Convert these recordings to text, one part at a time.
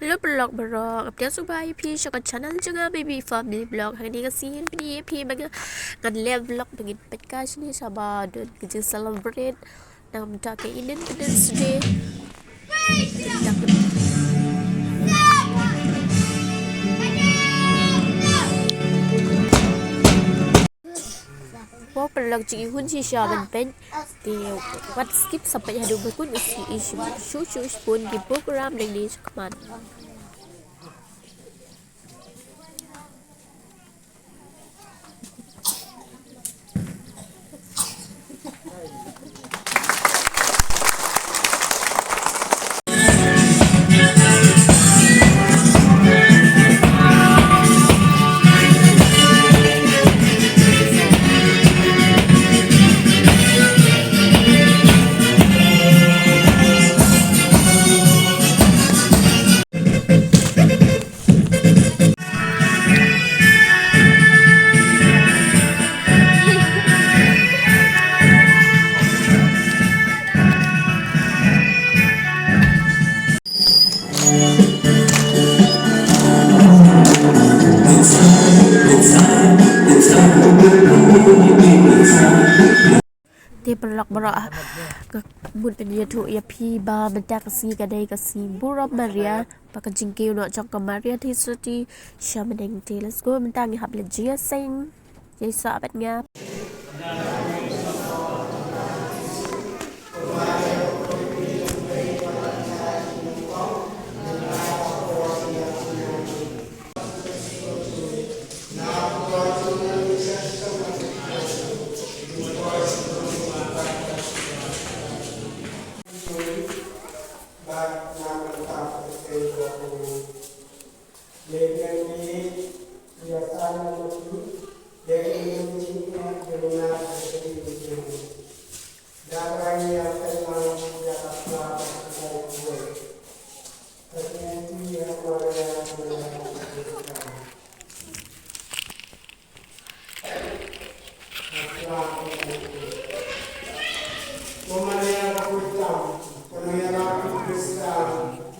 Hello vlog vlog update subai pi sa channel juga baby family vlog hari ni kasi pi baga ngadle vlog bagi podcast ni Sabado kita celebrate nam ta ke Independence Day. Wow vlog ciki hun si sha ban pen thì what skip sampai hadu berkun isi shu pun di program dan di sekeman. Dia berlak berak mun dia tu ya pi ba menta kasi kadai kasi buram maria pakai jingkiu nak cak maria thi suti shamaneng ti let's go menta ngi hab le jia sing jai sa bat ngap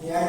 Ya,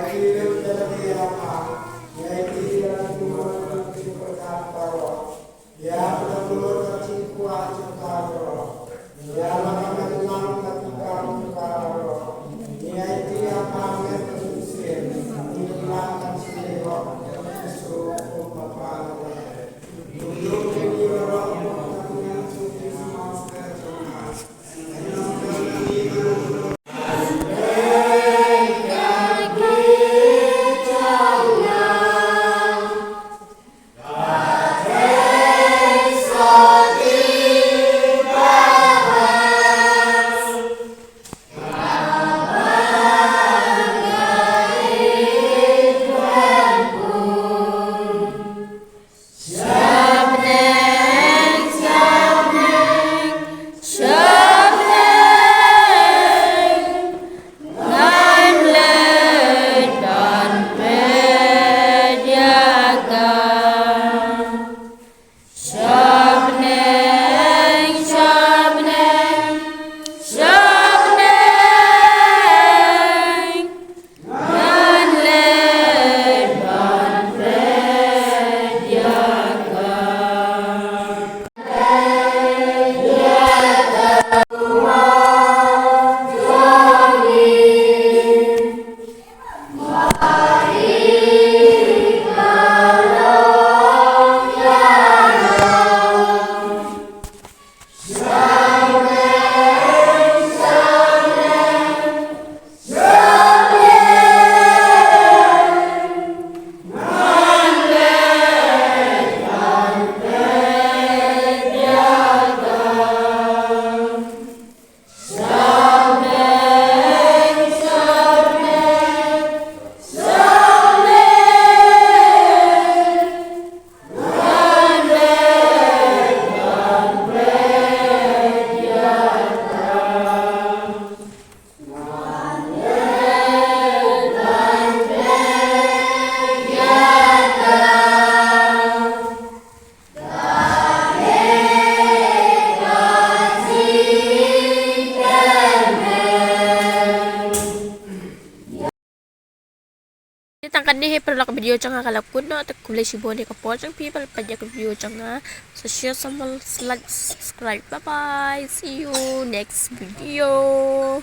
Tangkan ni pero lak video changa kalakun no tak kulay si boni ka po chang people pa ka video changa so share some subscribe bye bye see you next video